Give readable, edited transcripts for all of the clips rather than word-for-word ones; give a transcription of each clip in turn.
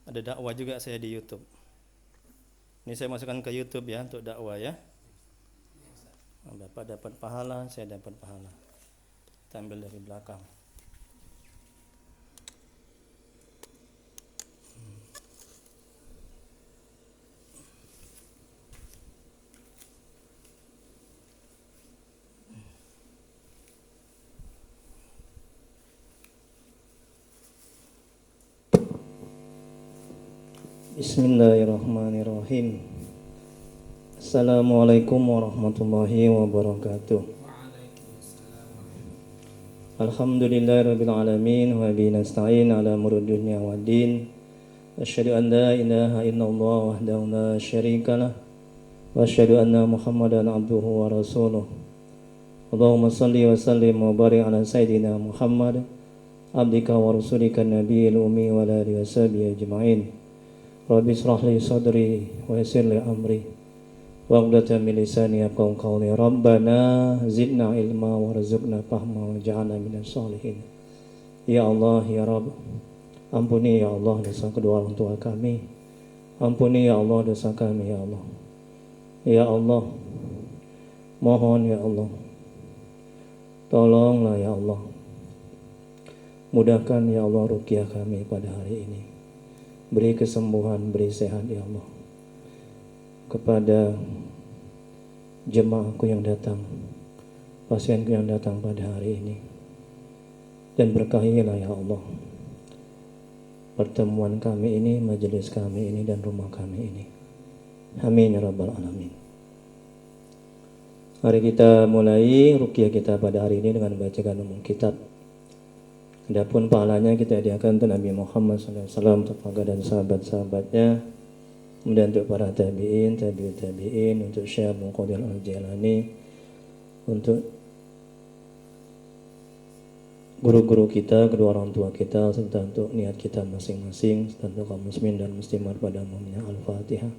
Ada dakwah juga saya di YouTube. Ini saya masukkan ke YouTube ya untuk dakwah ya. Bapak dapat pahala, saya dapat pahala. Kita ambil dari belakang. Bismillahirrahmanirrahim. Assalamualaikum warahmatullahi wabarakatuh. Alhamdulillahirabbil alamin wa bihi nasta'in ala umuri dunya waddin. Asyhadu an la ilaha illallah wahdahu la syarikalah wa asyhadu anna Muhammadan abduhu wa rasuluh. Allahumma shalli wa sallim wa barik ala sayyidina Muhammad abdika wa rasulika nabiyil ummi wa ala alihi washabihi ajma'in. Rabbi israh li sadri wa yassir li amri wa'qdatan min lisani yafqahu qawli. Rabbana zidna ilma warzuqna fahma waj'alna minas sholihin. Ya Allah ya Rabb, ampuni ya Allah dosa kedua orang tua kami. Ampuni ya Allah dosa kami ya Allah. Ya Allah, mohon ya Allah, tolonglah ya Allah, mudahkan ya Allah ruqyah kami pada hari ini. Beri kesembuhan, beri sehat ya Allah kepada jemaahku yang datang, pasienku yang datang pada hari ini. Dan berkahilah ya Allah pertemuan kami ini, majelis kami ini, dan rumah kami ini. Amin ya rabbal alamin. Mari kita mulai ruqyah kita pada hari ini dengan bacakan umum kitab. Adapun pahalanya kita hadiahkan untuk Nabi Muhammad SAW, untuk keluarga dan sahabat-sahabatnya, kemudian untuk para tabi'in, tabi'ut tabi'in, untuk Syekh Abdul Qadir Al-Jilani, untuk guru-guru kita, kedua orang tua kita, serta untuk niat kita masing-masing, serta untuk kaum muslimin dan muslimat pada umumnya. Al-Fatihah.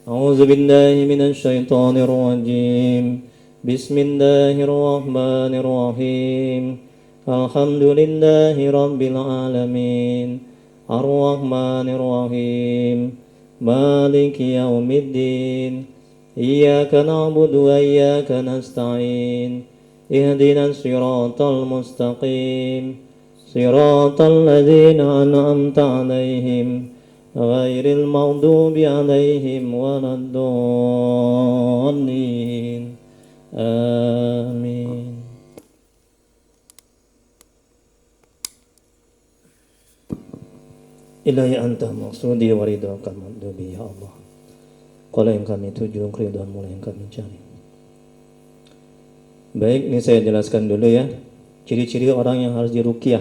A'udzu billahi minasy syaithanir rajim. Bismillahirrahmanirrahim. Alhamdulillahi rabbil alamin. Ar-Rahmanir Rahim. Maliki yaumiddin. Iyyaka na'budu wa iyyaka nasta'in. Ihdinas siratal mustaqim. Siratal ladzina an'amta 'alaihim ghairil maghdubi 'alaihim waladdallin. Amin. Ilahi anta maksudi wa ridhaka madlubi ya Allah. Qala yang kami tuju, keridhaan-Mu yang kami cari. Baik, ini saya jelaskan dulu ya. Ciri-ciri orang yang harus diruqyah.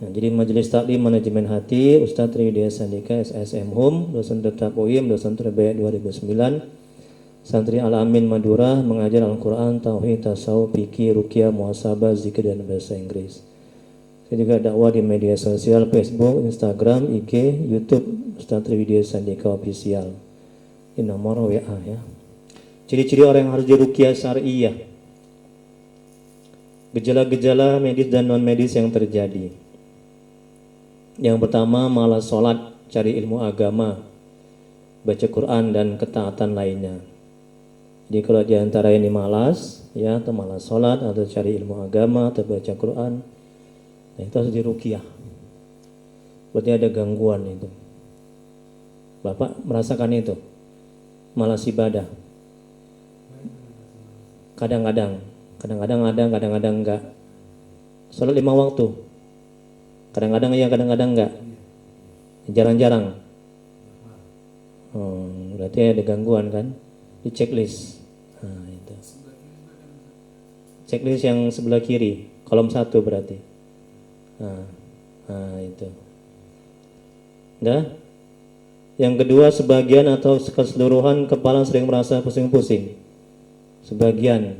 Nah, jadi Majelis Taklim Manajemen Hati, Ustadz Tridia Sandika SSM Hum, dosen tetap UIM, dosen terbaik 2009, Santri Al-Amin Madura, mengajar Al-Quran, Tauhid, Tasawuf, Fikih, Ruqyah, Muhasabah, Zikir, dan Bahasa Inggris. Saya juga dakwah di media sosial, Facebook, Instagram, IG, YouTube, Ustadz Tridia Sandika Official. Ini nomor WA ya. Ciri-ciri orang yang harus diruqyah syar'iyyah. Gejala-gejala medis dan non-medis yang terjadi. Yang pertama, malas sholat, cari ilmu agama, baca Quran dan ketaatan lainnya. Jadi kalau di antara ini malas, ya, atau malas sholat, atau cari ilmu agama, atau baca Quran, nah, itu harus diruqyah. Berarti ada gangguan itu. Bapak merasakan itu, malas ibadah. Kadang-kadang ada, kadang-kadang enggak. Sholat 5 waktu, kadang-kadang iya, kadang-kadang enggak. Jarang-jarang. Berarti ada gangguan kan? Di checklist. Nah, itu. Checklist yang sebelah kiri, kolom 1 berarti. Nah, itu. Dah. Yang kedua, sebagian atau keseluruhan kepala sering merasa pusing-pusing. Sebagian.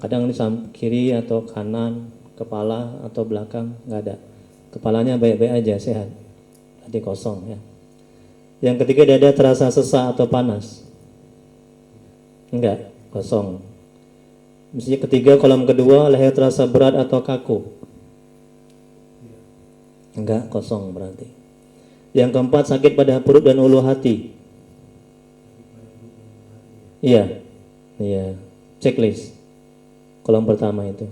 Kadang di kiri atau kanan, kepala atau belakang, nggak ada. Kepalanya baik-baik aja, sehat. Hati kosong ya. Yang ketiga, dada terasa sesak atau panas. Enggak, kosong. Misalnya ketiga, kolom kedua, leher terasa berat atau kaku. Enggak, kosong berarti. Yang keempat, sakit pada perut dan ulu hati. Iya, iya. Checklist. Kolom pertama itu.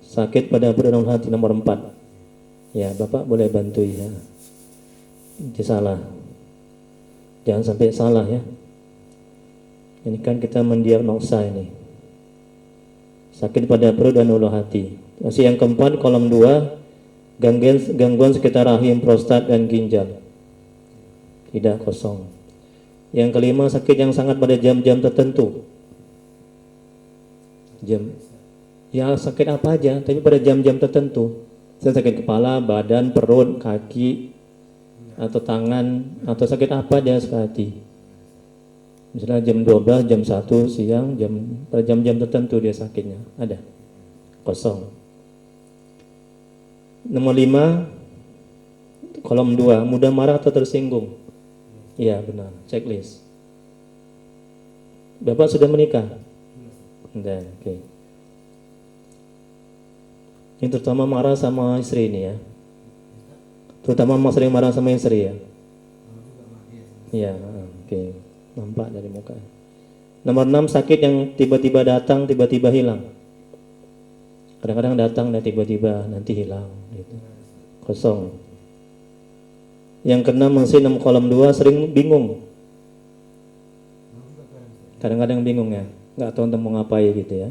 Sakit pada perut dan ulu hati nomor 4. Ya, Bapak boleh bantu ya. Itu salah. Jangan sampai salah ya. Ini kan kita mendiagnosa ini. Sakit pada perut dan ulu hati. Masih yang keempat, kolom 2, gangguan sekitar rahim, prostat, dan ginjal. Tidak, kosong. Yang kelima, sakit yang sangat pada jam-jam tertentu. Jam. Ya, sakit apa aja, tapi pada jam-jam tertentu. Sakit kepala, badan, perut, kaki, atau tangan, atau sakit apa aja sekali. Misalnya jam 12, jam 1 siang, pada jam-jam tertentu dia sakitnya. Ada. Kosong. Nomor 5, kolom 2, mudah marah atau tersinggung. Iya benar, checklist. Bapak sudah menikah? Sudah, oke. Ini terutama marah sama istri ini ya. Terutama sering marah sama istri ya. Iya, oke. Nampak dari muka. Nomor 6, sakit yang tiba-tiba datang, tiba-tiba hilang. Kadang-kadang datang dan tiba-tiba nanti hilang gitu. Kosong. Yang keenam, masih 6 kolom 2, sering bingung. Kadang-kadang bingung ya, nggak tahu mau ngapain gitu ya.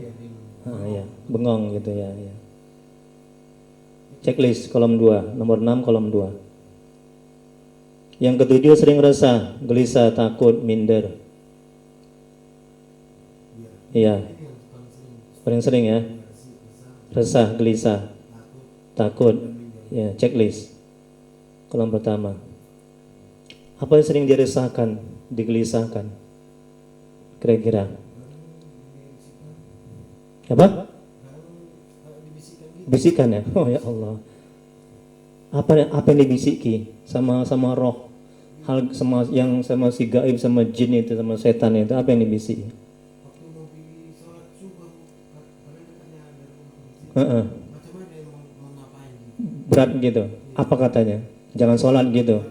Ya, bengong gitu ya. Checklist kolom 2, nomor 6 kolom 2. Yang ketujuh, sering resah, gelisah, takut, minder. Iya. Paling sering ya. Resah, gelisah, takut. Ya, checklist. Kolom pertama. Apa yang sering diresahkan, digelisahkan? Kira-kira. Apa? Bisikan ya? Oh ya Allah. Apa yang dibisiki sama roh? Hal sama si gaib, sama jin itu, sama setan itu, apa yang dibisiki? Berat gitu. Apa katanya? Jangan sholat gitu.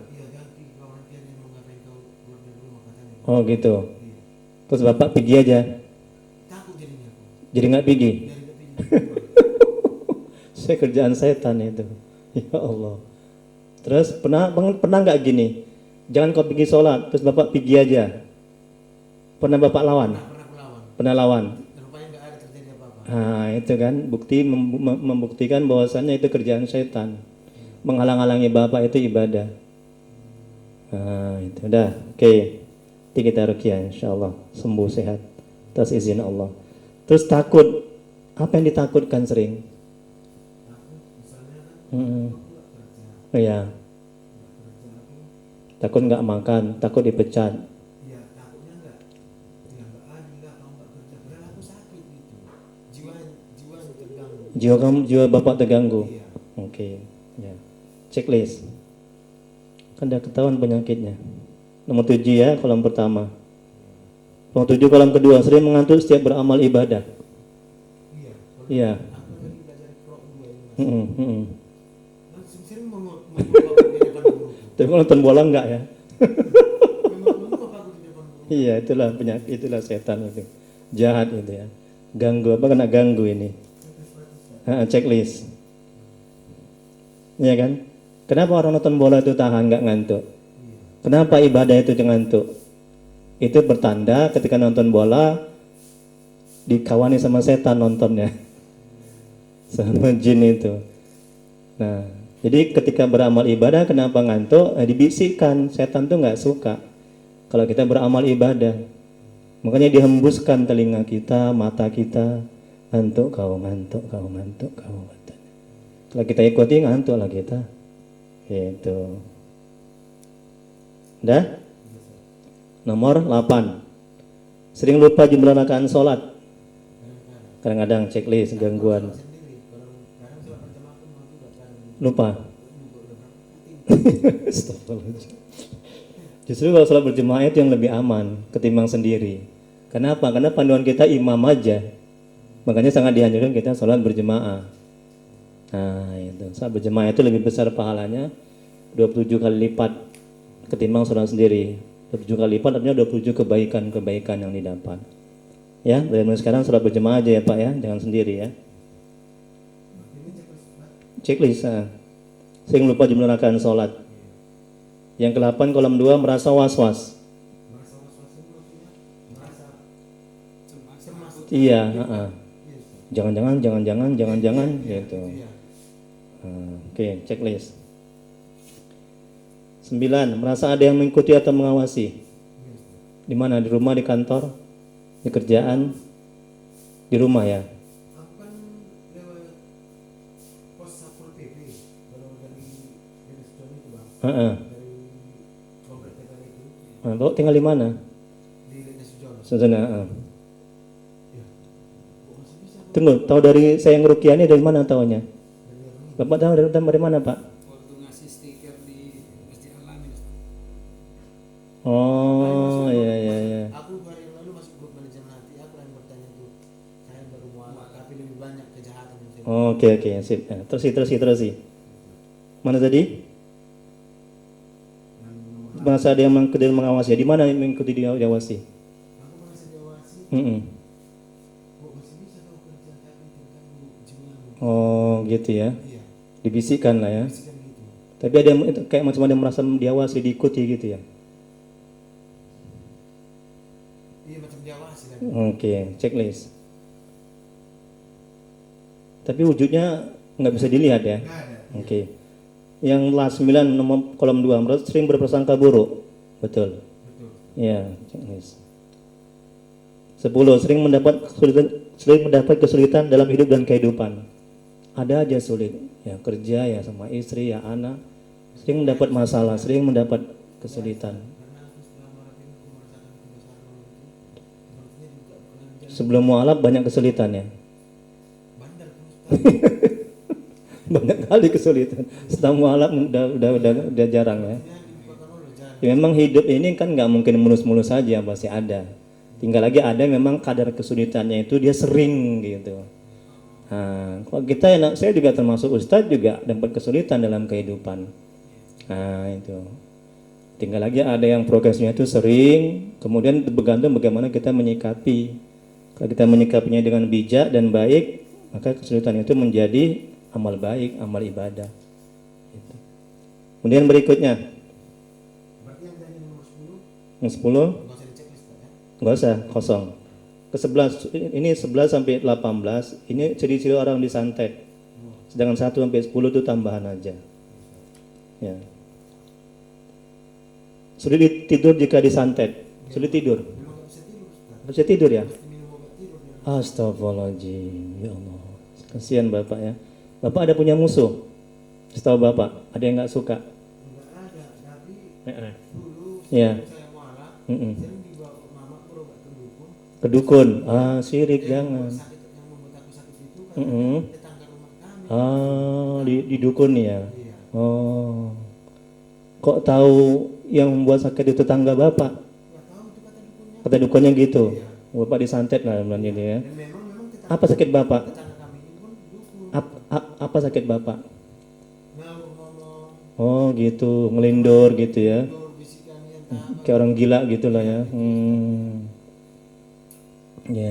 Oh gitu. Terus Bapak pergi aja. Jadi nggak pergi. Saya kerjaan setan itu. Ya Allah. Terus pernah nggak gini? Jangan kau pergi sholat, terus Bapak pergi aja. Pernah Bapak lawan? Pernah lawan. Nah itu kan bukti membuktikan bahwasannya itu kerjaan setan, menghalang-halangi Bapak itu ibadah. Nah itu udah, oke. Nanti kita ruqyah insyaallah sembuh sehat atas izin Allah. Terus takut, apa yang ditakutkan sering? Iya. Takut nggak makan, takut dipecat. Jiwa Bapak terganggu. Oke. Ya. Checklist. Kan udah ketahuan penyakitnya. Nomor 7 ya, kolom pertama. Nomor 7 kolom kedua, sering mengantuk setiap beramal ibadah. Iya. Tapi kalau nonton bola enggak ya? Iya, itulah penyakit, itulah setan itu. Jahat itu ya. Ganggu apa, kena ganggu ini. Checklist. Iya kan? Kenapa orang nonton bola itu tahan nggak ngantuk? Kenapa ibadah itu ngantuk? Itu bertanda ketika nonton bola dikawani sama setan nontonnya. Sama jin itu. Nah, jadi ketika beramal ibadah kenapa ngantuk? Dibisikkan, setan tuh nggak suka kalau kita beramal ibadah. Makanya dihembuskan telinga kita, mata kita, ngantuk kau, ngantuk kau, ngantuk kau. Kalau kita ikuti ngantuk lah kita. Itu. Udah? Nomor 8. Sering lupa jumlah rakaat sholat. Kadang-kadang checklist gangguan. Lupa. Justru kalau sholat berjemaah itu yang lebih aman ketimbang sendiri. Kenapa? Karena panduan kita imam aja. Makanya sangat dianjurkan kita sholat berjemaah. Nah itu, saat berjemaah itu lebih besar pahalanya 27 kali lipat ketimbang sholat sendiri. 27 kali lipat artinya 27 kebaikan yang didapat. Ya, dari mulai sekarang sholat berjemaah aja ya Pak ya, jangan sendiri ya. Checklist. Sering lupa jumlah rakaat sholat. Yang ke-8 kolom 2 merasa was-was. Iya, jangan-jangan gitu. Oke, checklist. 9, merasa ada yang mengikuti atau mengawasi. Di mana? Di rumah, di kantor, di kerjaan, di rumah ya. Aku kan lewat pos Satpol PP kalau dari Suami itu bang, dari komplek kita itu. Bapak tinggal di mana? Di Desa Sujono. Sana. Ya. Masih bisa. Tunggu, tahu dari saya ngerukiah ini dari mana taunya? Dari orang ini. Bapak tahu dari mana Pak? Waktu ngasih stiker di Masjid Al-Amin. Oh iya. Aku hari yang lalu masuk grup manajemen hati. Aku yang bertanya tuh, saya baru mualaf tapi lebih banyak kejahatan yang saya. Oke, sip. Terus. Mana tadi? Merasa ada yang mengikuti dan mengawasi. Di mana yang mengikuti diawasi? Aku merasa diawasi. Kok masih bisa tahu kerjaan kami tentang jiwamu? Oh gitu ya. Iya. Dibisikkan lah ya. Bisikan gitu. Tapi ada yang itu kayak macam ada yang merasa diawasi, diikuti gitu ya. Iya macam diawasi kan. Oke, checklist. Tapi wujudnya nggak bisa dilihat ya. Nggak ada. Oke. Yang last 9 nomor kolom 2 merasa sering berprasangka buruk. Betul. Betul. Ya, checklist. 10 sering mendapat kesulitan dalam hidup dan kehidupan. Ada aja sulit, ya kerja ya sama istri ya anak. Sering mendapat masalah, sering mendapat kesulitan. Karena aku setelah marahin aku merasakan kebesaran itu. Sepertinya juga bukan Sebelum mualaf banyak kesulitan ya. bandar terus. Banyak kali kesulitan. Setelah mualaf udah jarang ya. Dibukakan oleh jalan. Ya memang hidup ini kan nggak mungkin mulus-mulus saja, pasti ada. Tinggal lagi ada memang kadar kesulitannya itu dia sering gitu. Nah, kalau kita saya juga termasuk ustadz juga dapat kesulitan dalam kehidupan. Nah itu. Tinggal lagi ada yang progresnya itu sering, kemudian bergantung bagaimana kita menyikapi. Kalau kita menyikapinya dengan bijak dan baik, maka kesulitan itu menjadi amal baik, amal ibadah. Gitu. Kemudian berikutnya, Berarti yang tadi nomor 10 yang 10, nggak usah dicek list ya. nggak usah, kosong. Ke 11, ini 11 sampai 18, ini ciri-ciri orang disantet. Sedangkan 1 sampai 10 itu tambahan aja. Ya. Sulit tidur jika disantet. Sulit tidur. Memang nggak bisa tidur Ustaz. Nggak bisa tidur ya? Pasti minum obat tidur dia. Astagfirullahaladzim. Ya Allah. Kasihan Bapak ya. Bapak ada punya musuh? Setahu Bapak, ada yang nggak suka? Nggak ada, tapi dulu Iya. saya mualaf, Mm-mm. sering dibawa ke mama berobat ke dukun. Ke dukun. Syirik Yang jangan. membuat sakit, yang membuat aku sakit itu kan Mm-mm. tetangga rumah kami. Di dukun ya. Iya. Oh. Kok tahu yang membuat sakit itu tetangga Bapak? Nggak tahu itu kata dukunnya. Kata dukunnya gitu. Iya. Bapak disantet lah bulan ini ya. Dan memang tetangga, Apa sakit Bapak? tetangga kami ini pun dukun. Apa sakit Bapak? Ngawur ngomong, Oh gitu, ngelindur gitu ya. tidur, bisikan yang tak Kayak orang gila gitu lah ya. Ya.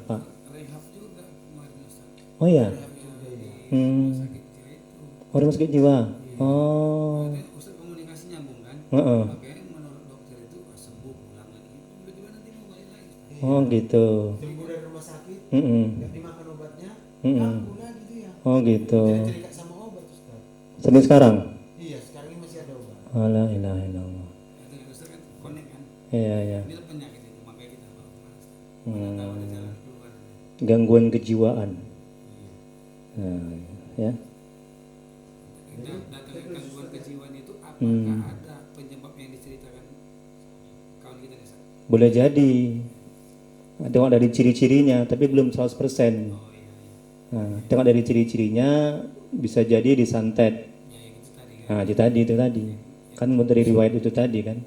Pak. Rehab juga kemarin Ustaz. Oh ya. Rehab juga di rumah sakit jiwa itu. Orang sakit jiwa. Oh. Makanya Ustaz komunikasi nyambung kan. Heeh. Makanya menurut dokter itu sembuh pulang lagi. Tiba-tiba nanti mau balik lagi. Oh gitu. sembuh dari rumah sakit, Mm-mm. nggak dimakan obatnya, Mm-mm. kambuh lagi dia. Oh gitu. Jadi terikat sama obat Ustaz. Sampai sekarang. Iya, sekarang ini masih ada obat. La ilaha illallah. Katanya Ustaz kan connect kan. Iya. Ini penyakit itu makanya kita bawa kemana Ustaz. Hmm. Mana tahu ada jalan keluar. Gangguan kejiwaan. Nah, ya. Datangnya gangguan kejiwaan itu apakah ada penyebab yang diceritakan kawan kita nih Ustaz? Boleh jadi. Tengok dari ciri-cirinya, tapi belum 100%. Oh iya. Nah, tengok dari ciri-cirinya bisa jadi disantet. Ya yang itu tadi kan. Nah, itu tadi. Kan dari riwayat itu tadi kan.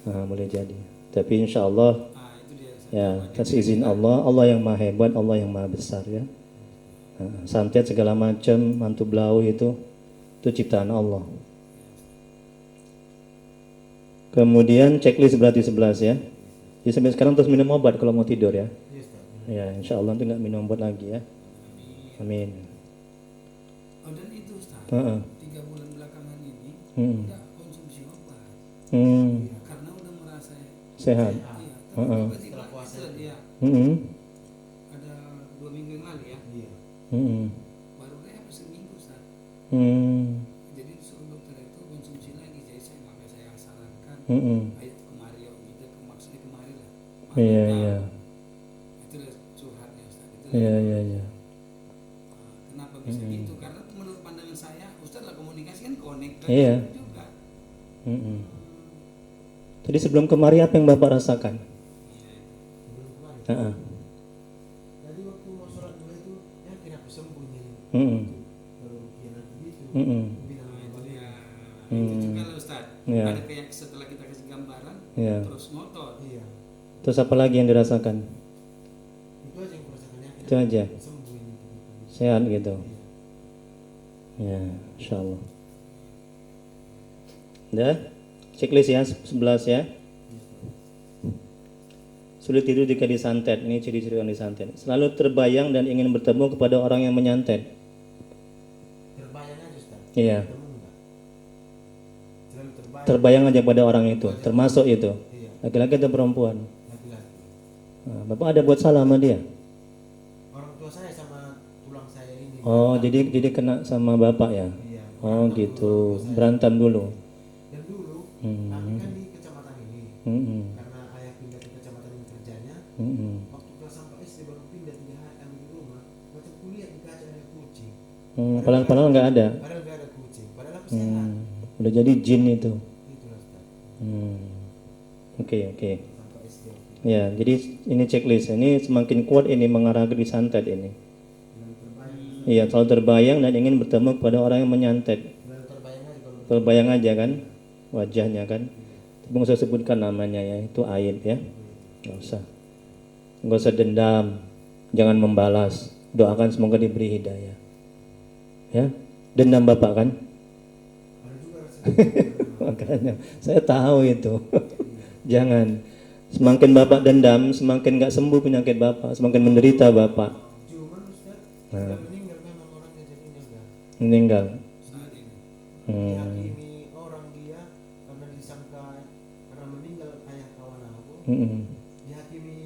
Nah, boleh jadi. Tapi insya Allah Itu dia Ustaz. ya atas izin Allah, Allah yang maha hebat, Allah yang maha besar ya. Santet segala macam, mantu belau itu ciptaan Allah. Kemudian checklist berarti 11 ya. Jadi sampai sekarang terus minum obat kalau mau tidur ya. Iya, Ustaz. Ya, insya Allah itu nggak minum obat lagi ya. Amin. Oh, dan itu Ustaz, Heeh. 3 bulan belakangan ini Hmm. nggak konsumsi obat karena udah merasa Sehat. iya. Heeh. Tiba-tiba itu dia ada 2 minggu yang lalu ya, Iya. baru kayak seminggu Ustaz. Jadi disuruh dokter itu konsumsi lagi, jadi saya sarankan ayo kemari, yuk gitu, maksudnya kemari lah. Iya, iya. Itu udah curhatnya Ustaz. Itu Iya, iya, iya. kenapa bisa gitu? Karena menurut pandangan saya, Ustaz lah komunikasi kan connect Iya. juga. Tadi sebelum kemari apa yang Bapak rasakan? Sebelum kemarin. Heeh. Jadi waktu mau sholat dua itu, ya kira aku sembuh nih. Mm-mm. Kalau rukiah nanti gitu. Mm-mm. Bilang sama Itu balik. dia. Itu juga lah Ustaz. Iya. Ada kayak setelah kita kasih gambaran, Iya. terus ngotot. Iya. Terus apa lagi yang dirasakan? Itu aja yang kurasakannya. Itu aja. Sembuh ini. Sehat gitu. Iya. Ya, insya Allah. Udah? Checklist ya, 11 ya. Sulit tidur jika disantet. Ini ciri-ciri orang disantet. Selalu terbayang dan ingin bertemu kepada orang yang menyantet. Terbayang aja Ustaz. Iya. Ketemu enggak? Selalu terbayang. Terbayang aja pada orang itu. Termasuk itu. Iya. Laki-laki atau perempuan. Laki-laki. Nah, Bapak ada buat salah sama dia? Orang tua saya sama tulang saya ini. Oh, jadi kena sama Bapak ya? Iya. Oh gitu. Berantem dulu. Dan dulu Hmm. kami kan di kecamatan ini. Mm-mm. Karena ayah pindah ke kecamatan ini kerjanya. Mm-mm. Waktu kelas sampai SD baru pindah 3 hari kami di rumah. Macam kuliah di kaca ada kucing. Padahal nggak ada. Padahal gak ada kucing. Padahal aku sehat. Udah jadi jin itu. Itulah Ustaz. Oke. Sampai SD. Ya, jadi ini checklist. Ini semakin kuat ini mengarah ke disantet ini. Selalu terbayang. Iya, selalu terbayang dan ingin bertemu kepada orang yang menyantet. Selalu terbayang aja kalau Terbayang aja kan wajahnya kan. Tapi nggak usah sebutkan namanya ya, itu aib ya. Nggak usah dendam. Jangan membalas. Doakan semoga diberi hidayah. Ya, dendam Bapak kan? ada juga rasanya. Makanya saya tahu itu. Jangan. Semakin Bapak dendam, semakin nggak sembuh penyakit Bapak, semakin menderita Bapak. Cuman Ustaz, Nah. sudah meninggal memang orangnya jadi meninggal. Meninggal. Saat ini. Dihakimi orang dia karena disangka karena meninggal ayah kawan aku. Dihakimi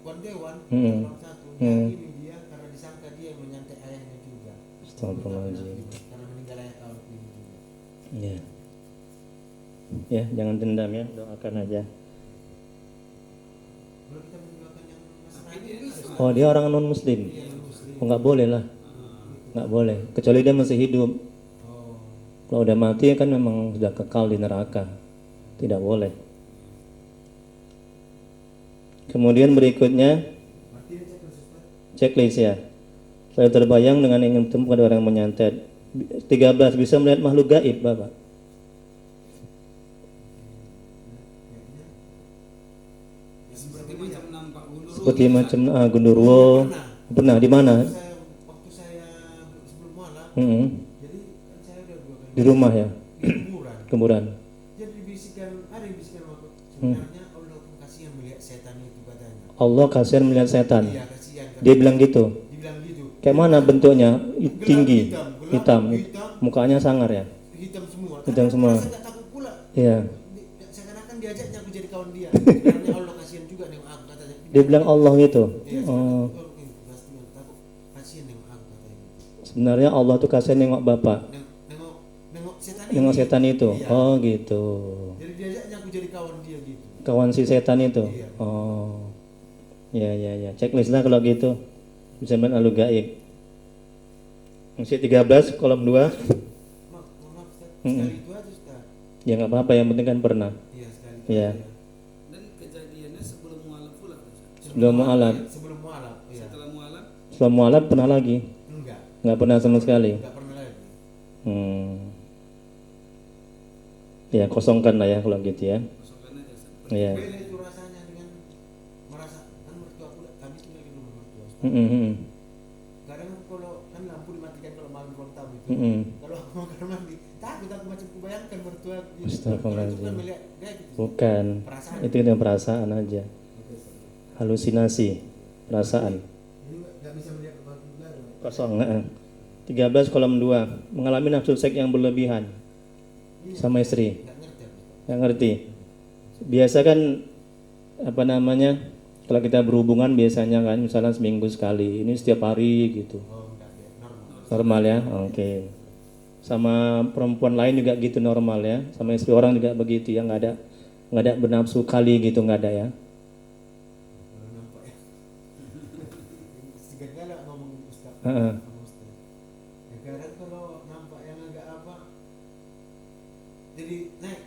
Wan Dewan orang satu dihakimi dia karena disangka dia yang menyantet ayahnya juga. Astagfirullahaladzim. Karena meninggal ayah kawan ini juga. Ya. Ya, jangan dendam ya, doakan aja. Kalau kita meninggalkan yang masalah Tapi ini dia bisa. Oh, dia orang non muslim. Iya, muslim. Oh, nggak boleh lah. Nggak boleh. Kecuali dia masih hidup. Oh. Kalau udah mati kan memang sudah kekal di neraka. Tidak boleh. Kemudian berikutnya Berarti dia cek Ustaz. checklist ya. Saya terbayang dengan ingin bertemu pada orang yang menyantet. 13 bisa melihat makhluk gaib, Bapak. Ya, seperti macam nampak gundurwo. Seperti macam Gundurwo. Pernah di mana? Waktu saya sebelum malam, Mm-mm. jadi kan saya udah 2 kali Di rumah ya, di kuburan. kuburan. Jadi dibisikkan, ada yang bisikan waktu sebenarnya Allah pun kasihan melihat setan itu katanya. Allah kasihan melihat setan. Iya kasihan. Dia bilang gitu. Dibilang gitu. Kayak mana bentuknya? Gelap Tinggi, hitam, hitam, mukanya sangar ya. hitam semua. Hitam semua. Saya nggak takut pula. Iya. Seakan-akan diajaknya aku jadi kawan dia. Sebenarnya Allah kasihan juga nengok aku katanya. Dia bilang Allah gitu. Iya, Oh, pasti takut kasihan nengok aku katanya. sebenarnya Allah tuh kasihan nengok Bapak, Nengok setan ini. nengok setan itu. Iya. Oh gitu. Jadi diajaknya aku jadi kawan dia gitu. Kawan si setan itu. Iya. Oh. Ya. Checklist lah kalau gitu. Bisa main alu gaib. Masih 13 kolom 2. Maaf Ustaz. Sekali itu aja Ustaz. Ya nggak apa-apa, yang penting kan pernah. Iya sekali. itu Iya. aja. Dan kejadiannya sebelum mualaf pula Ustaz. Sebelum mualaf. Sebelum mualaf. Iya. Setelah mualaf Setelah mualaf pernah lagi? Enggak. Nggak pernah sama sekali. Enggak pernah lagi. Ya kosongkan lah ya kalau gitu ya. kosongkan aja Ustaz. Iya. Beda itu rasanya dengan merasa kan mertua pula kami tinggal di rumah mertua. Ustaz. Mm-mm. Kadang kalau Kalau aku mau kamar mandi takut, aku macam kubayangkan mertua gitu. Astagfirullahaladzim. Kalau itu kan melihat kayak gitu. Bukan, Perasaan. itu yang perasaan aja, halusinasi, perasaan. Ini nggak bisa melihat waktu baru. Kosong. 13 kolom 2, mengalami nafsu seks yang berlebihan sama istri. Nggak ngerti aku. Nggak ngerti. Biasa kan apa namanya, kalau kita berhubungan biasanya kan misalnya seminggu sekali, ini setiap hari gitu. Oh enggak ya, normal. Normal ya, oke. Sama perempuan lain juga gitu normal ya, sama istri orang juga begitu ya, nggak ada bernafsu kali gitu, nggak ada ya. Kalau nampak ya. Segala ngomong Ustaz. Heeh. Sama Ustaz. Ya kadang kalau nampak yang agak apa, jadi naik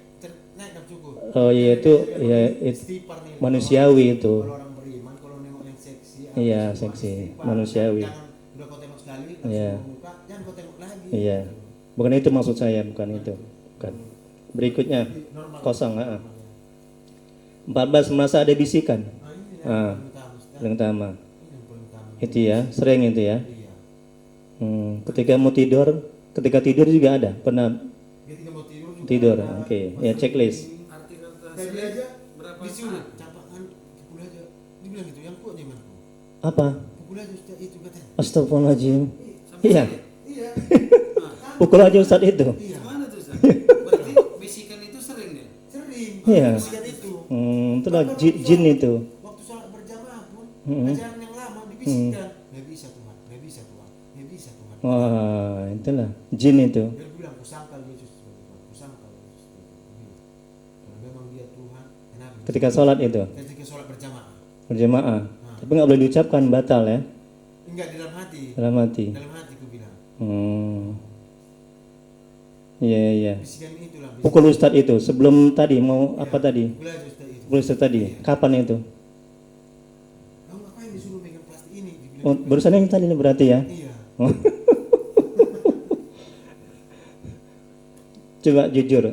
nafsuku. Oh iya, itu ya Istighfar nih. manusiawi itu. Kalau orang beriman, kalau nengok yang seksi, Iya, apa, seksi, istighfar. manusiawi. Jangan udah kau tengok sekali, langsung Iya. muka, jangan kau tengok lagi. Iya, bukan itu maksud saya, bukan itu, bukan. Berikutnya Normal. kosong. Normal, ya. 14 merasa ada bisikan. Ini Ah, yang paling utama, Ustaz. yang utama. Ini yang paling utama. Itu ya, sering itu ya. Iya. Ketika mau tidur, ketika tidur juga ada, pernah Ketika mau tidur juga tidur. ada. Oke, ya checklist. Arti kata Tadi sering aja berapa disuruh saat? capakan pukul aja. Dibilang gitu, yang kuat nih man. Apa? Pukul aja Ustaz itu katanya. Astagfirullahaladzim. Sampai Iya, sini? Iya. pukul aja Ustadz itu. Iya. Gimana tuh Ustaz? Berarti bisikan itu sering deh. Sering. Iya. Bisikan itu. Itulah jin itu. Waktu sholat berjamaah pun Mm-mm. ajaran yang lama dibisikkan. Nggak bisa Tuhan, nggak bisa Tuhan, nggak bisa Tuhan. Wah, itulah jin itu. Dia bilang kusangkal Yesus sebagai Tuhan, kusangkal Yesus sebagai Tuhan. Kalau memang dia Tuhan, kenapa? Ketika sholat itu Ketika sholat berjamaah. berjamaah, tapi nggak boleh diucapkan, batal ya, Enggak di dalam hati. dalam hati. Dalam hati ku bilang. Iya iya. Bisikan itulah. Pukul Ustadz itu sebelum tadi mau apa tadi? Pukul aja Ustaz itu. Pukul Ustadz tadi. Kapan itu? Kamu ngapain disuruh pegang plastik ini? Dibilang Oh, gitu. barusan yang tadi ini berarti ya. Iya. Coba jujur,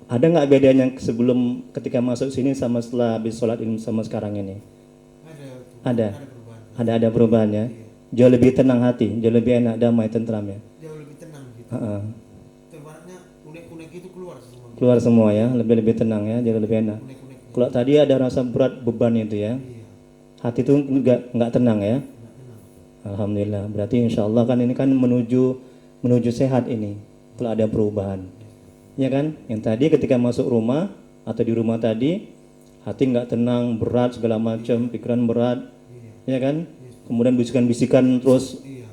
ada nggak bedanya sebelum ketika masuk sini sama setelah habis sholat ini sama sekarang ini? Ada. Ada. Perubahan. Ada perubahannya. Jauh lebih tenang hati, jauh lebih enak, damai, tentram ya. Jauh lebih tenang gitu. Heeh. Terbaratnya unek-unek itu keluar semua. Keluar semua ya, lebih tenang ya, jauh lebih enak. Unek-uneknya. Kalau tadi ada rasa berat beban itu ya, Iya. hati itu nggak tenang ya. Nggak tenang. Alhamdulillah. Berarti insya Allah kan ini kan menuju sehat ini. Kalau ada perubahan, ya kan? Yang tadi ketika masuk rumah atau di rumah tadi, hati nggak tenang, berat segala macam, pikiran berat, Iya. ya kan? Kemudian bisikan-bisikan terus Iya.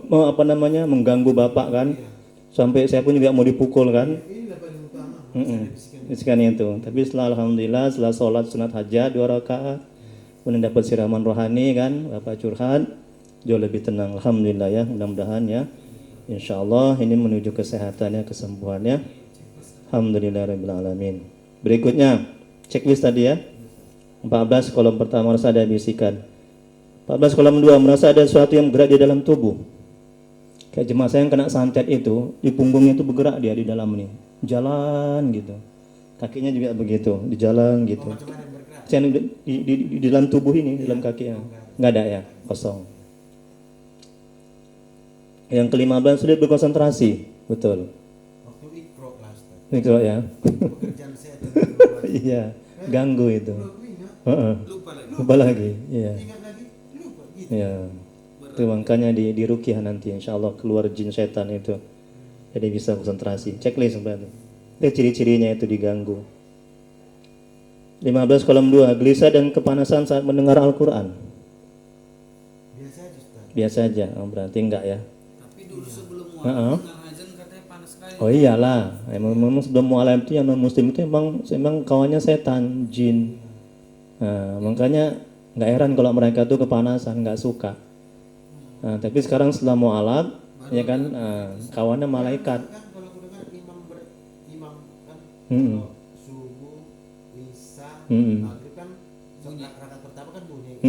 mau apa namanya mengganggu bapak kan? Iya. Sampai saya pun juga mau dipukul kan? Inilah paling utama. Mm-mm. Ada bisikan. Bisikan itu. Tapi setelah alhamdulillah setelah sholat sunat hajat 2 rakaat, kemudian dapat siraman rohani kan, bapak curhat, jauh lebih tenang. Alhamdulillah ya, mudah-mudahan ya. Insya Allah ini menuju kesehatannya, kesembuhannya. Alhamdulillahirabbil alamin. Berikutnya checklist tadi ya. 14 kolom pertama merasa ada bisikan. 14 kolom 2 merasa ada sesuatu yang bergerak di dalam tubuh. Kayak jemaah saya yang kena santet itu, di punggungnya itu bergerak dia di dalam nih. Jalan gitu. Kakinya juga begitu, di jalan gitu. Macam mana yang bergerak? Saya di dalam tubuh ini, di dalam kakinya. Enggak ada ya, kosong. Yang ke-15 sulit berkonsentrasi, betul. Waktu ikro lah Ustaz. Ini kalau ya. Pekerjaan saya terlalu. Iya, ganggu itu. Aku ingat. Heeh. Lupa lagi. Lupa lagi, iya. Ingat lagi. Lupa gitu. Iya. Itu makanya di ruqyah nanti insya Allah keluar jin setan itu. Jadi bisa konsentrasi. Checklist berarti. Lihat ciri-cirinya itu diganggu. 15 kolom 2, gelisah dan kepanasan saat mendengar Al-Quran. Biasa aja Ustaz. Biasa aja, berarti enggak ya. Tapi dulu sebelum Heeh. dengar azan katanya panas sekali. Oh iyalah, memang sebelum mu'alam itu yang non muslim itu emang kawannya setan, jin. Nah, makanya nggak heran kalau mereka tuh kepanasan, nggak suka. Nah, tapi sekarang setelah mu'alaf, ya kan, kawannya malaikat. Kan kalau aku dengar imam kan Mm-mm. kalau subuh, isya, Mm-mm. maghrib kan rakaat pertama kan bunyi.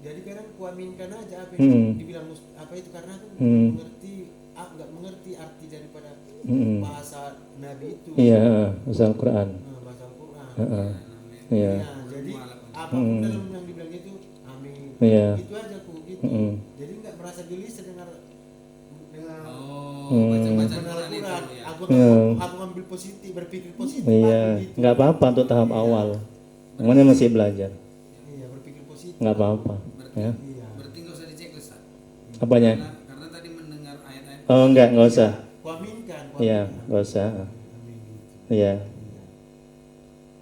Jadi kadang kuaminkan aja apa Mm-mm. yang dibilang apa itu karena aku Mm. nggak mengerti arti daripada Mm-mm. bahasa Nabi itu. Iya, bahasa Al-Quran. Bahasa Al-Quran. Heeh. Iya. Ya, jadi apapun dalam yang dibilang itu amin. Iya. Itu aja aku gitu. Mm-mm. Jadi nggak merasa gelisah dengar Baca-baca benar Quran itu Al-Quran. ya. Aku ambil positif, berpikir positif. Iya, aku gitu. nggak apa-apa untuk tahap awal. Namanya masih belajar, Iya, berpikir positif. nggak apa-apa. Berarti, Ya. Iya. berarti nggak usah dicek Ustaz. Apanya? Karena tadi mendengar ayat-ayat. Oh nggak usah. Kuaminkan. Iya, nggak usah. Amin gitu. Iya,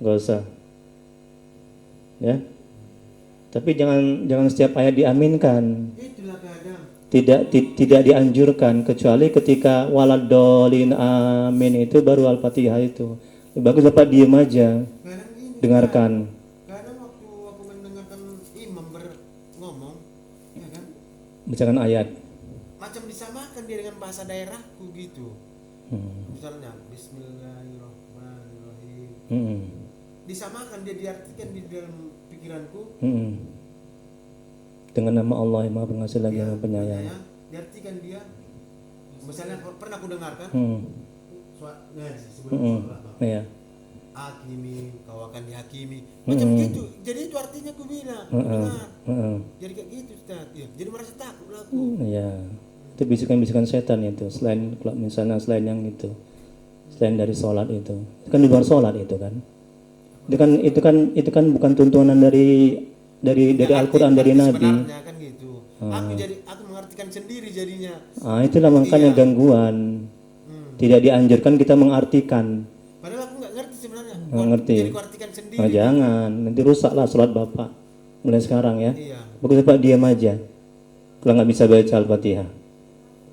nggak usah. Ya. Tapi jangan setiap ayat diaminkan. Itulah kadang. Tidak dianjurkan kecuali ketika waladolin amin itu baru al-fatihah itu. Bagus Bapak diem aja, Kadang ini. dengarkan. Kadang waktu aku mendengarkan imam ngomong, ya kan, Bacakan ayat. macam disamakan dia dengan bahasa daerahku gitu. Misalnya Bismillahirrahmanirrahim. Disamakan dia, diartikan di dalam pikiranku. Dengan nama Allah yang Maha Pengasih lagi yang Maha Penyayang. Diartikan dia. Misalnya pernah aku dengarkan. Sebelum sholat. Iya. Hakimi, kau akan dihakimi. Macam gitu. Jadi itu artinya aku bilang. Benar. Jadi kayak gitu Ustaz. Ya. Jadi merasa takut lah aku. Iya. Itu bisikan-bisikan setan itu. Selain kalau misalnya selain yang itu, selain dari sholat itu kan di luar sholat itu kan. Itu kan bukan tuntunan dari Al-Quran, dari Nabi. Sebenarnya kan gitu. Aku mengartikan sendiri jadinya. Itulah makanya gangguan. Tidak dianjurkan kita mengartikan. Padahal aku nggak ngerti sebenarnya. Nggak ngerti. Jadi aku artikan sendiri. Jangan, nanti rusaklah sholat Bapak. Mulai sekarang ya. Iya. Bagus Bapak diam aja. Kalau nggak bisa baca Al-Fatihah.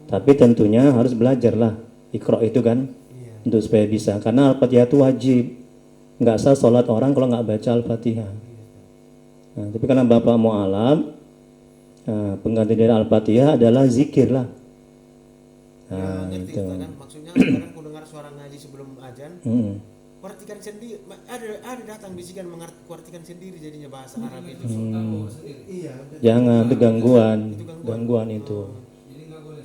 Tapi tentunya harus belajar lah. Iqra itu kan. Iya. Untuk supaya bisa. Karena Al-Fatihah itu wajib. Nggak sah sholat orang kalau nggak baca Al-Fatihah. Nah, tapi karena Bapak mau alam, pengganti dari Al-Fatihah adalah zikir lah. Nah, ngerti itu kan? Maksudnya kadang aku dengar suara ngaji sebelum azan. Kuartikan sendiri. Ada datang bisikan kuartikan sendiri jadinya bahasa Arab itu. Iya. Jangan, itu gangguan. Gangguan itu. Jadi nggak boleh.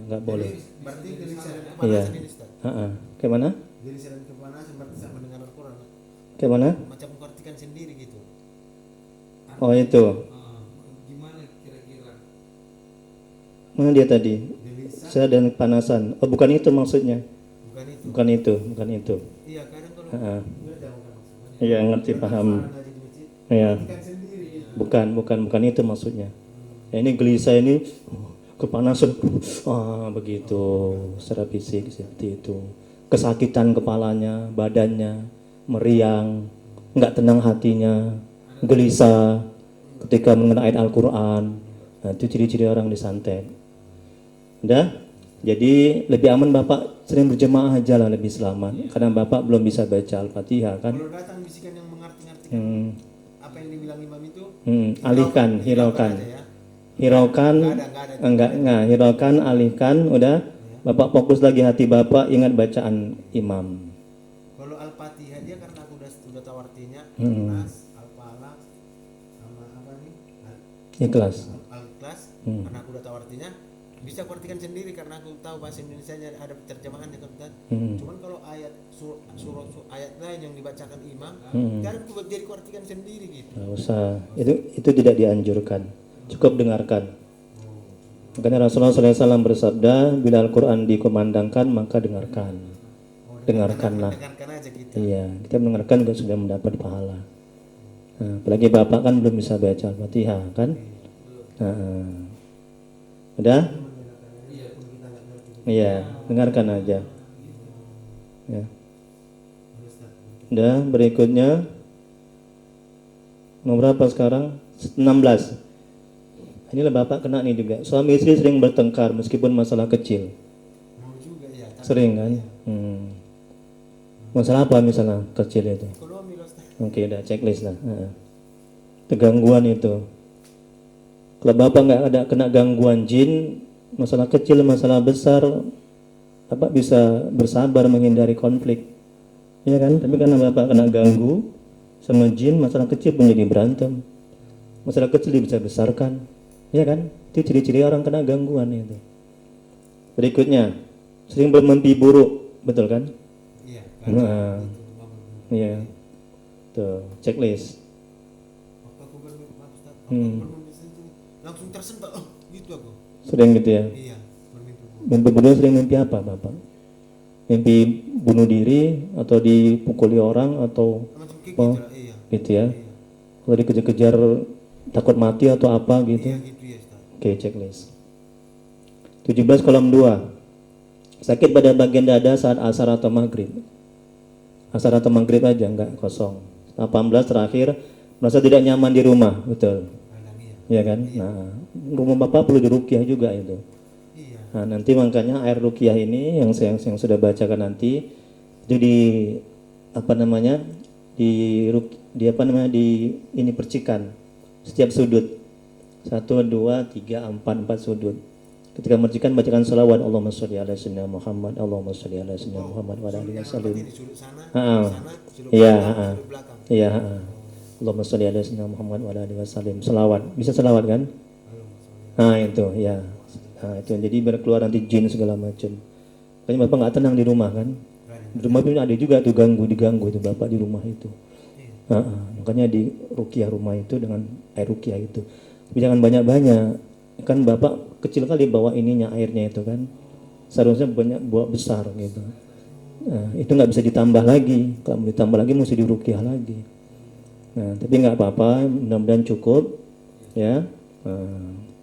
Nggak boleh. Berarti gelisah dan Iya. kepanasan ini Ustaz. Kayak mana? Gelisah dan kepanasan berarti saat mendengar Al-Quran. Kayak mana? Macam kuartikan sendiri gitu. Oh itu. Gimana kira-kira? Mana dia tadi? Gelisah. Saya dan kepanasan. Oh bukan itu maksudnya. Bukan itu. Bukan itu. Iya, kadang kalau ngerti bukan maksudnya. Iya ngerti paham. Suara ngaji di masjid. Iya. Kuartikan sendiri gitu. Bukan itu maksudnya. Ya, ini gelisah ini kepanasan. Begitu. Secara fisik seperti itu. Kesakitan kepalanya, badannya, meriang, nggak tenang hatinya, gelisah ketika mengenai ayat Al-Quran. Nah, itu ciri-ciri orang disantet. Udah? Jadi lebih aman Bapak sering berjemaah aja lah, lebih selamat. Karena Bapak belum bisa baca Al-Fatihah kan. Kalau datang bisikan yang mengartikan apa yang dibilang imam itu, Alihkan, hiraukan. aja ya. Hiraukan, Nggak ada. hiraukan, alihkan, udah. Bapak fokus lagi hati Bapak, ingat bacaan imam. Kalau Al-Fatihah dia karena aku udah tahu artinya, Al-Nas, Al-Falaq, sama apa nih? Ikhlas. Al-Ikhlas, karena aku udah tahu artinya, bisa aku artikan sendiri karena aku tahu bahasa Indonesianya ada terjemahannya kan. Cuman kalau ayat surah ayat lain yang dibacakan imam, kadang aku jadi aku artikan sendiri gitu. Nggak usah. Itu tidak dianjurkan. Cukup dengarkan. Makanya Rasulullah SAW bersabda, bila Al-Quran dikumandangkan maka dengarkan. Dengarkanlah. Dengarkan aja gitu. Iya, kita mendengarkan juga sudah mendapat pahala. Nah, apalagi Bapak kan belum bisa baca Al-Fatihah kan? Udah? Iya, dengarkan aja. Ya. Udah, berikutnya nomor berapa sekarang? 16. Inilah Bapak kena nih juga. Suami istri sering bertengkar meskipun masalah kecil. Mau juga ya. Sering kan? Masalah apa misalnya kecil itu? Ekonomi loh Ustaz. Oke, udah checklist lah. Itu gangguan itu. Kalau Bapak nggak ada kena gangguan jin, masalah kecil, masalah besar, Bapak bisa bersabar menghindari konflik. Iya kan? Tapi karena Bapak kena ganggu sama jin, masalah kecil pun jadi berantem. Masalah kecil bisa besarkan. Iya kan? Itu ciri-ciri orang kena gangguan itu. Berikutnya, sering bermimpi buruk, betul kan? Iya. Iya. Tuh, checklist. Waktu aku bermimpi Ustaz, langsung tersentak. Oh, gitu aku. Sering gitu ya. Iya, bermimpi buruk. Mimpi buruk sering mimpi apa Bapak? Mimpi bunuh diri atau dipukuli orang atau Macam kayak apa? gitu lah, iya. Gitu ya. Iya. Kalau dikejar-kejar takut mati atau apa gitu. Iya gitu ya Ustaz. Oke, checklist. 17 kolom 2. Sakit pada bagian dada saat asar atau maghrib. Asar atau maghrib aja, enggak kosong. 18 terakhir, merasa tidak nyaman di rumah, betul. Kadang iya. Iya kan? Nah, rumah Bapak perlu diruqyah juga itu. Iya. Nah, nanti makanya air ruqyah ini yang saya sudah bacakan nanti itu di apa namanya? Di apa namanya? Di ini percikan setiap sudut. 1 2 3 4 sudut. Ketika mercikan bacakan salawat Allahumma sholli ala sayyidina Muhammad, Allahumma sholli ala sayyidina Muhammad wa ala alihi wasallam. Berarti di sudut sana, Heeh. di sana, sudut Iya, belakang, heeh. sudut belakang. Iya, heeh. Allahumma sholli ala sayyidina Muhammad wa ala alihi wasallam. Selawat. Bisa selawat kan? Nah, itu ya. Nah, itu jadi berkeluar nanti jin segala macam. Makanya Bapak nggak tenang di rumah kan? Di rumah itu ada juga tuh diganggu itu Bapak di rumah itu. Makanya di ruqyah rumah itu dengan air ruqyah itu. Tapi jangan banyak-banyak. Kan Bapak kecil kali bawa ininya airnya itu kan. Seharusnya banyak buat besar gitu. Nah, itu nggak bisa ditambah lagi. Kalau mau ditambah lagi mesti diruqyah lagi. Nah, tapi nggak apa-apa, mudah-mudahan cukup ya.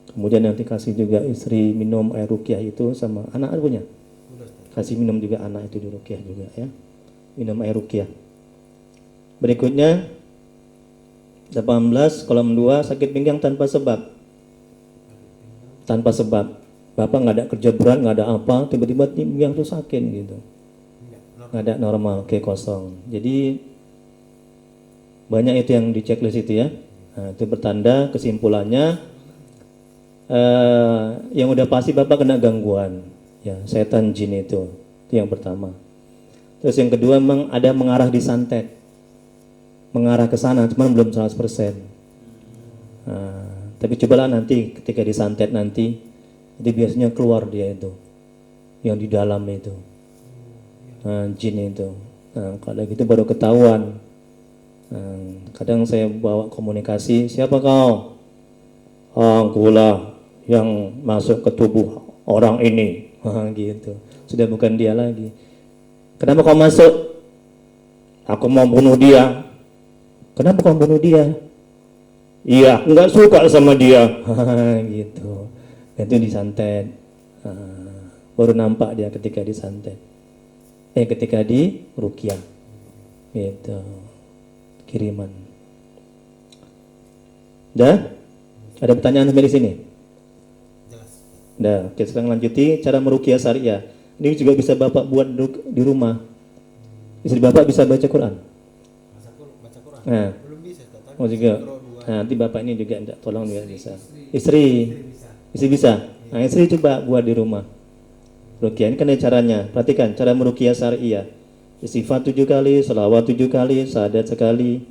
Kemudian nanti kasih juga istri minum air ruqyah itu sama anak punya. Kasih minum juga anak itu di ruqyah juga ya. Minum air ruqyah. Berikutnya 18 kolom 2 sakit pinggang tanpa sebab. Tanpa sebab. Bapak nggak ada kerja berat, nggak ada apa, tiba-tiba pinggang tuh sakit gitu. Nggak ada normal, oke kosong. Jadi banyak itu yang di checklist itu ya. Nah, itu bertanda kesimpulannya yang udah pasti Bapak kena gangguan ya, setan jin itu yang pertama. Terus yang kedua memang ada mengarah di santet, mengarah ke sana, cuman belum 100%. Tapi cobalah nanti ketika disantet nanti, itu biasanya keluar dia itu, yang di dalam itu, jin itu. Nah, kalau gitu baru ketahuan. Kadang saya bawa komunikasi, siapa kau? Akulah yang masuk ke tubuh orang ini, gitu. Sudah bukan dia lagi. Kenapa kau masuk? Aku mau bunuh dia. Kenapa kau bunuh dia? Iya, nggak suka sama dia, gitu. Itu disantet. Baru nampak dia ketika disantet. Ketika di ruqyah, gitu. Kiriman. Dah? Ada pertanyaan sampai di sini? Jelas. Dah. Oke, sekarang lanjuti cara meruqyah syariah. Ini juga bisa Bapak buat di rumah. Istri Bapak bisa baca Quran. Baca Quran. Nah. Belum bisa, tapi Oh juga. Nah, nanti Bapak ini juga enggak tolong juga bisa. Istri bisa. Nah, istri coba buat di rumah. Ruqyah ini kan ada caranya. Perhatikan cara meruqyah syariah. Istighfar 7 kali, selawat 7 kali, syahadat sekali.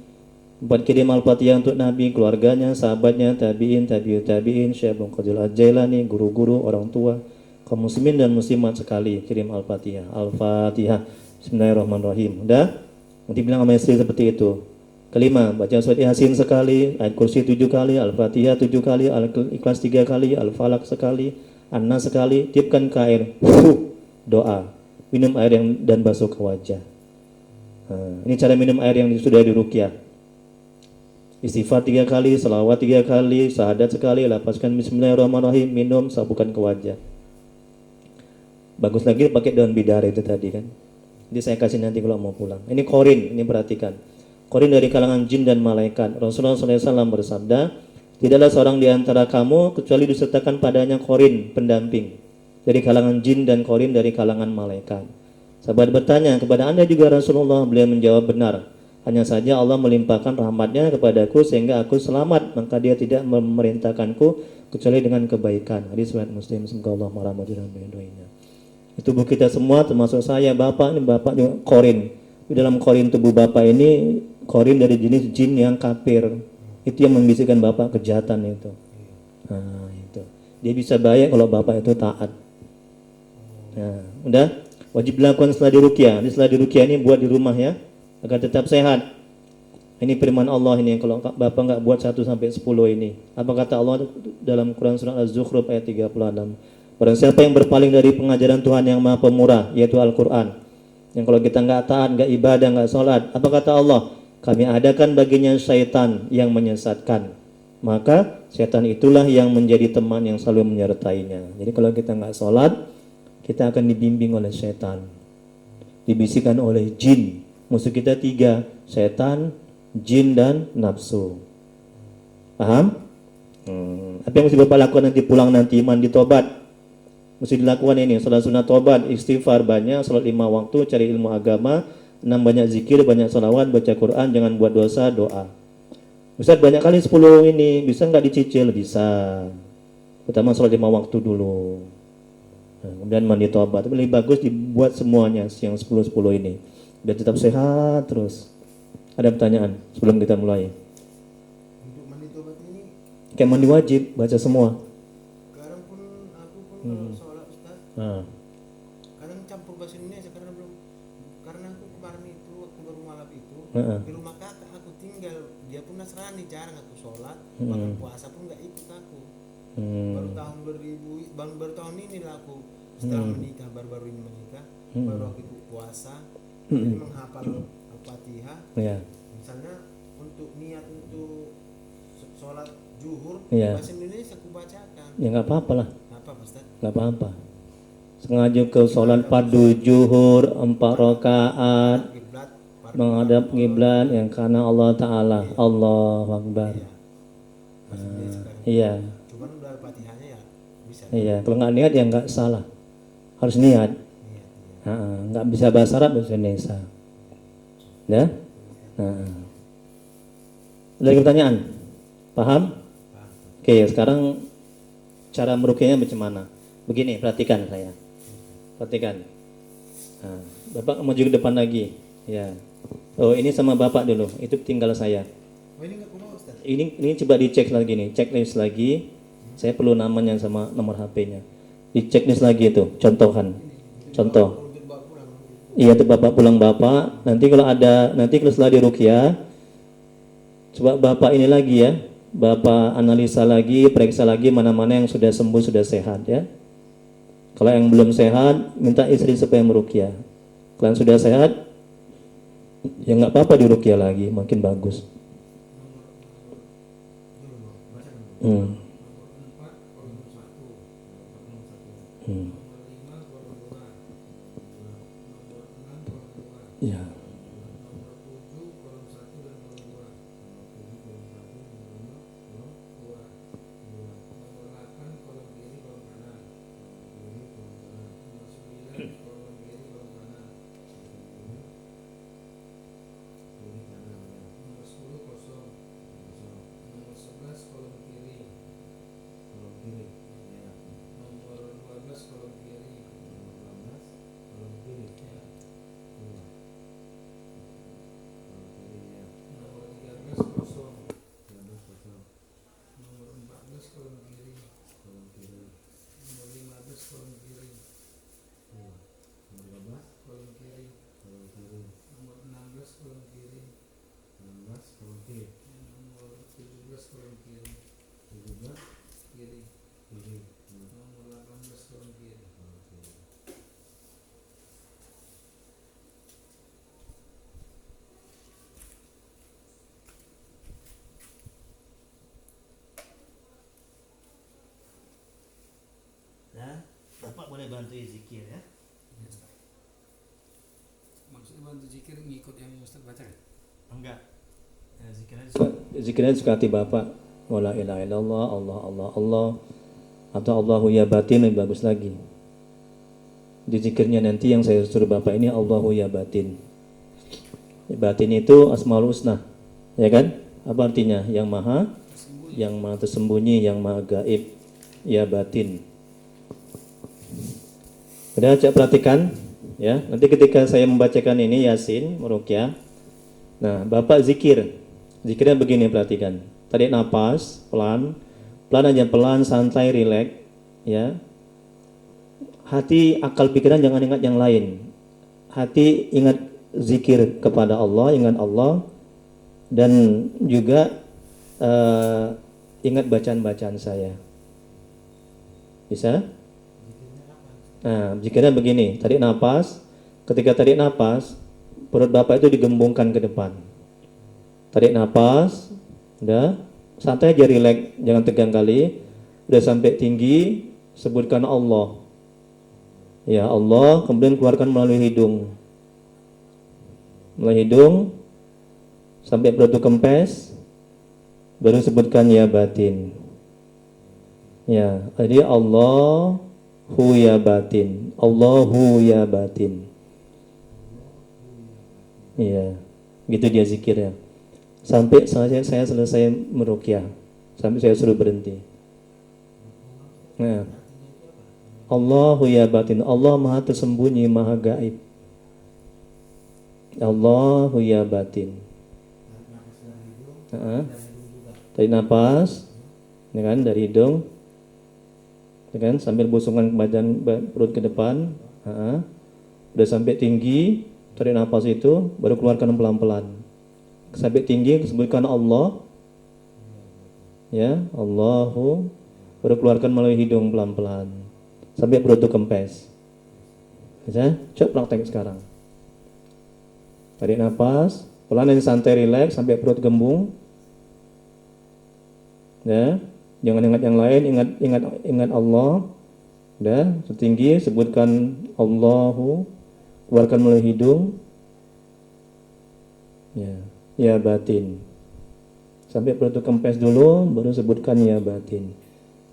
4 kirim Al-Fatihah untuk Nabi, keluarganya, sahabatnya, tabi'in, tabi'in, Syekh Abdul Qadir Al-Jailani, guru-guru, orang tua, kaum muslimin dan muslimat sekali kirim Al-Fatihah. Al-Fatihah. Bismillahirrahmanirrahim. Udah? Nanti bilang sama istri seperti itu. Kelima, baca surat Yasin sekali, ayat kursi 7 kali, Al-Fatihah 7 kali, Al-Ikhlas 3 kali, Al-Falaq sekali, An-Nas sekali, tiupkan ke air, doa, minum air dan basuh ke wajah. Ini cara minum air yang sudah diruqyah. Istighfar 3 kali, selawat 3 kali, syahadat sekali, lapaskan Bismillahirrahmanirrahim, minum, sapukan ke wajah. Bagus lagi pakai daun bidara itu tadi kan. Jadi saya kasih nanti kalau mau pulang. Ini korin, ini perhatikan. Korin dari kalangan jin dan malaikat. Rasulullah SAW bersabda, tidaklah seorang di antara kamu kecuali disertakan padanya korin, pendamping. Dari kalangan jin dan korin dari kalangan malaikat. Sahabat bertanya, kepada Anda juga Rasulullah? Beliau menjawab, benar. Hanya saja Allah melimpahkan rahmatnya kepadaku sehingga aku selamat. Maka dia tidak memerintahkanku kecuali dengan kebaikan. Hadis riwayat Muslim. Semoga Allah merahmati dan meridhoinya. Itu tubuh kita semua termasuk saya, Bapak, ini Bapak juga korin. Di dalam korin tubuh Bapak ini korin dari jenis jin yang kafir. Itu yang membisikkan Bapak kejahatan itu. Nah, itu. Dia bisa bahaya kalau Bapak itu taat. Nah, udah wajib dilakukan setelah diruqyah. Setelah diruqyah ini buat di rumah ya, agar tetap sehat. Ini firman Allah ini, kalau Bapak enggak buat 1 sampai 10 ini. Apa kata Allah dalam Quran surah Az-Zukhruf ayat 36? Barang siapa yang berpaling dari pengajaran Tuhan yang Maha Pemurah, yaitu Al-Quran, yang kalau kita nggak taat, nggak ibadah, nggak sholat, apa kata Allah? Kami adakan baginya syaitan yang menyesatkan. Maka syaitan itulah yang menjadi teman yang selalu menyertainya. Jadi kalau kita nggak sholat, kita akan dibimbing oleh syaitan, dibisikkan oleh jin. Musuh kita 3, syaitan, jin, dan nafsu. Paham? Apa yang mesti Bapak lakukan nanti pulang nanti? Mandi tobat. Mesti dilakukan ini, salat sunat tobat, istighfar banyak, salat 5 waktu, cari ilmu agama, 6 banyak zikir, banyak salawat, baca Quran, jangan buat dosa, doa. Ustaz banyak kali 10 ini, bisa nggak dicicil? Bisa. Pertama salat 5 waktu dulu. Kemudian mandi tobat. Lebih bagus dibuat semuanya yang 10-10 ini. Biar tetap sehat terus. Ada pertanyaan sebelum kita mulai? Untuk mandi tobat ini, Kayak mandi wajib, baca semua. sekarang pun aku pun kalau sholat Ustaz, kadang campur bahasa Indonesia karena aku kemarin itu waktu baru malam itu di rumah kakak aku tinggal, dia pun Nasrani, jarang aku sholat, bahkan puasa pun nggak ikut aku. Baru tahun 2000, baru tahun ini lah aku setelah menikah, baru-baru ini menikah, baru aku ikut puasa, jadi menghafal Al-Fatihah. Misalnya untuk niat untuk sholat zuhur, bahasa Indonesia aku bacakan. Ya nggak apa-apa lah. Apa Ustaz? Nggak apa-apa. Sengaja ke sholat fardu zuhur 4 rakaat Kiblat, menghadap kiblat yang karena Allah Ta'ala. Allahu Akbar. bahasa Indonesia sekarang. Iya. Cuman udah Al-Fatihahnya ya bisa. Iya. Kalau nggak niat ya nggak salah. Harus niat. Nggak bisa bahasa Arab, bahasa Indonesia. Ya. Ada lagi pertanyaan? Paham? Oke, sekarang cara meruqyahnya macam mana? Begini, perhatikan saya. Perhatikan. Bapak maju ke depan lagi. Ya. Oh, ini sama Bapak dulu. Itu tinggal saya. Oh ini nggak kuno Ustaz? Ini coba dicek lagi nih. Checklist lagi. Saya perlu namanya sama nomor HP-nya. Di checklist lagi itu. Contohkan. Contoh. Iya, itu Bapak pulang Bapak. Nanti kalau setelah di ruqyah, coba Bapak ini lagi ya. Bapak analisa lagi, periksa lagi mana-mana yang sudah sembuh, sudah sehat ya. Kalau yang belum sehat, minta istri supaya meruqyah. Kalau yang sudah sehat, ya nggak apa-apa diruqyah lagi, makin bagus. Ya. Bapak boleh bantu zikir ya? Maksudnya bantu zikir ngikut yang Ustaz baca ya? Enggak. Zikirnya suka hati Bapak. La ilaha illallah, Allah Allah Allah. Atau Allahu ya batin, lebih bagus lagi. Di zikirnya nanti yang saya suruh Bapak ini Allahu ya batin. Batin itu Asmaul Husna. Ya kan? Apa artinya? Yang maha tersembunyi, yang maha gaib. Ya batin. Udah, cek perhatikan ya. Nanti ketika saya membacakan ini Yasin, meruqyah. Nah, Bapak zikir. Zikirnya begini, perhatikan. Tarik napas, pelan aja, pelan, santai, rileks ya. Hati, akal, pikiran jangan ingat yang lain. Hati ingat zikir kepada Allah, ingat Allah, dan juga ingat bacaan-bacaan saya. Bisa? Nah, zikirnya begini, tarik nafas. Ketika tarik nafas, perut Bapak itu digembungkan ke depan. Tarik nafas, udah, santai aja, rileks, jangan tegang kali. Udah sampai tinggi, sebutkan Allah. Ya Allah, kemudian keluarkan melalui hidung. Melalui hidung, sampai perut itu kempes, baru sebutkan ya batin. Ya, jadi Allahu ya batin, Allahu ya batin. Iya, gitu dia zikirnya. Sampai saya selesai meruqyah, sampai saya suruh berhenti. Nah, Allahu ya batin, Allah maha tersembunyi, maha gaib. Allahu ya batin. Tarik nafas, ya kan, dari hidung. Kan, sambil busungkan badan perut ke depan. Udah sampai tinggi, tarik nafas itu, baru keluarkan pelan-pelan. Sampai tinggi, sebutkan Allah. Ya, Allahu, baru keluarkan melalui hidung pelan-pelan. Sampai perut itu kempes. Bisa? Coba praktek sekarang. Tarik nafas, pelan dan santai, rileks sampai perut gembung. Ya. Jangan ingat yang lain, ingat Allah. Udah, setinggi sebutkan Allahu, keluarkan melalui hidung. Ya batin. Sampai perut kempes dulu, baru sebutkan ya batin.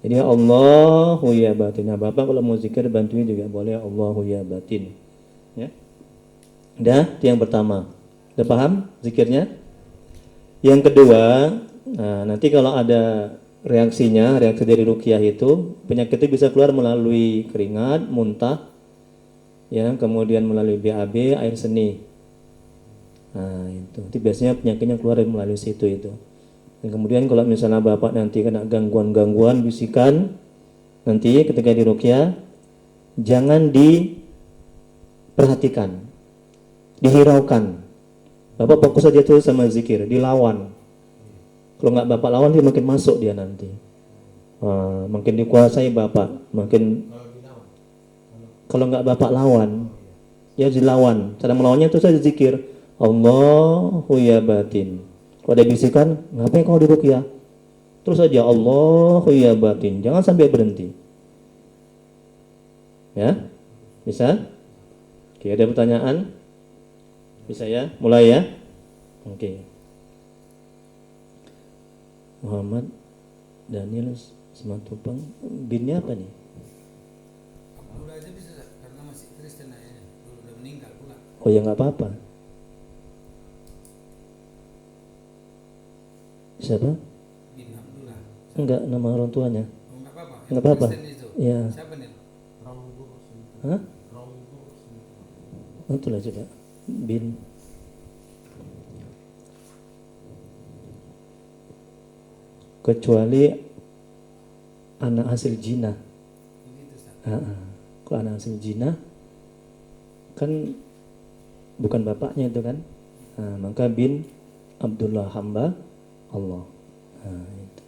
Jadi Allahu ya batin. Nah, Bapak kalau mau zikir bantuin juga boleh, Allahu ya batin. Ya. Udah, itu yang pertama. Udah paham zikirnya? Yang kedua, nah, nanti kalau ada reaksi dari ruqyah itu, penyakit itu bisa keluar melalui keringat, muntah, ya, kemudian melalui BAB, air seni. Nah, itu biasanya penyakitnya keluar melalui situ itu. Dan kemudian kalau misalnya Bapak nanti kena gangguan bisikan, nanti ketika di ruqyah, jangan diperhatikan, dihiraukan. Bapak fokus saja tuh sama zikir, dilawan. Kalau nggak Bapak lawan, dia makin masuk dia nanti. Makin dikuasai Bapak. Makin kalau nggak Bapak lawan, ya dilawan. Cara melawannya itu saja zikir. Allahu ya batin. Kalau ada bisikan, ngapain kau di ruqyah? Terus saja Allahu ya batin. Jangan sampai berhenti. Ya, bisa? Oke, ada pertanyaan? Bisa ya? Mulai ya? Oke. Muhammad Daniel Simatupang, binnya apa nih? Dulu aja bisa, karena masih Kristen ayahnya, dulu udah meninggal pula. Oh ya nggak apa-apa. Siapa? Bin Abdullah. Enggak, nama orang tuanya. Oh, nggak apa-apa. Nggak apa-apa. Kristen itu. Ya. Siapa nih? Hah? Oh, itulah coba. Bin. Kecuali anak hasil zina. Kalau anak hasil zina kan bukan bapaknya itu kan. Maka bin Abdullah hamba Allah. Itu.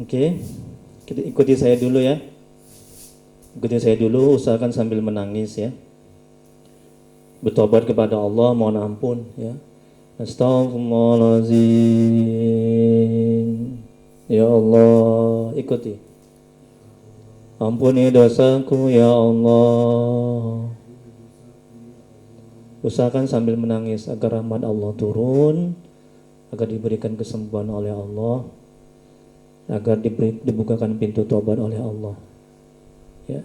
Oke, kita ikuti saya dulu ya. Ikuti saya dulu, usahakan sambil menangis ya. Bertobat kepada Allah, mohon ampun ya. Astaghfirullahaladzim. Ya Allah, ikuti. Ampuni dosaku ya Allah. Usahakan sambil menangis agar rahmat Allah turun, agar diberikan kesembuhan oleh Allah, agar dibukakan pintu tobat oleh Allah. Ya.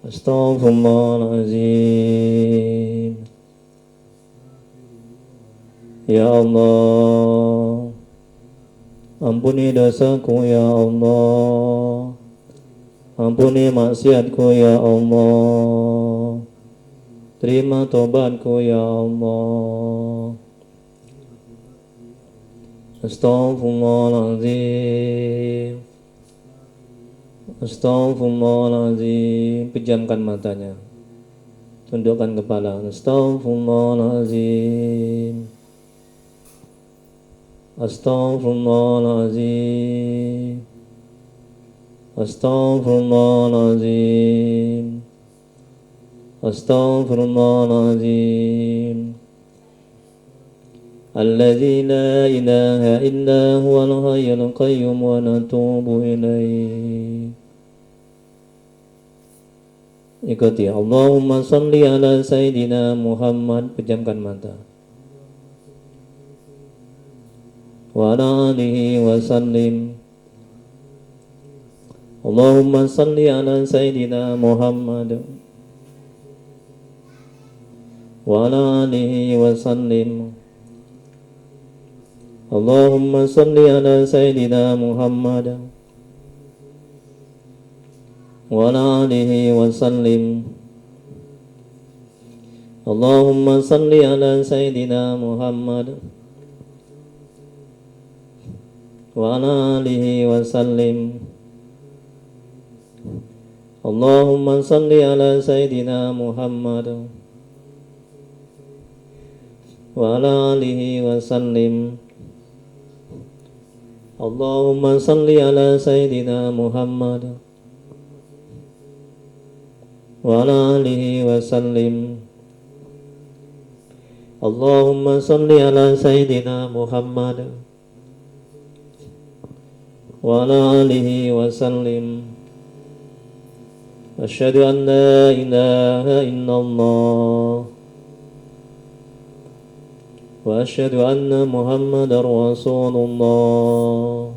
Astaghfirullahaladzim. Ya Allah, ampuni dosaku ya Allah, ampuni maksiatku ya Allah, terima tobatku ya Allah. Astaghfirullahaladzim. Astaghfirullahaladzim. Pejamkan matanya, tundukkan kepala. Astaghfirullahaladzim. Astaghfirullahaladzim. Astaghfirullahaladzim. Astaghfirullahaladzim. Alladzi la ilaha illa huwal hayyul qayyum wa natubu ilaih. Ikuti Allahumma salli ala Sayyidina Muhammad. Pejamkan mata. Wa ala alihi wa sallim. Allahumma salli ala Sayyidina Muhammad wa ala alihi wa sallim. Allahumma salli ala Sayyidina Muhammad wa ala alihi wa sallim. Allahumma salli ala Sayyidina Muhammad wa ala alihi wa sallim. Allahumma salli ala Sayyidina Muhammad wa ala alihi wa sallim. Allahumma salli ala Sayyidina Muhammad wa ala alihi wa sallim. Allahumma salli ala Sayyidina Muhammad wa ala alihi wa sallim. Asyhadu an la ilaha illallah wa asyhadu anna Muhammadar Rasulullah.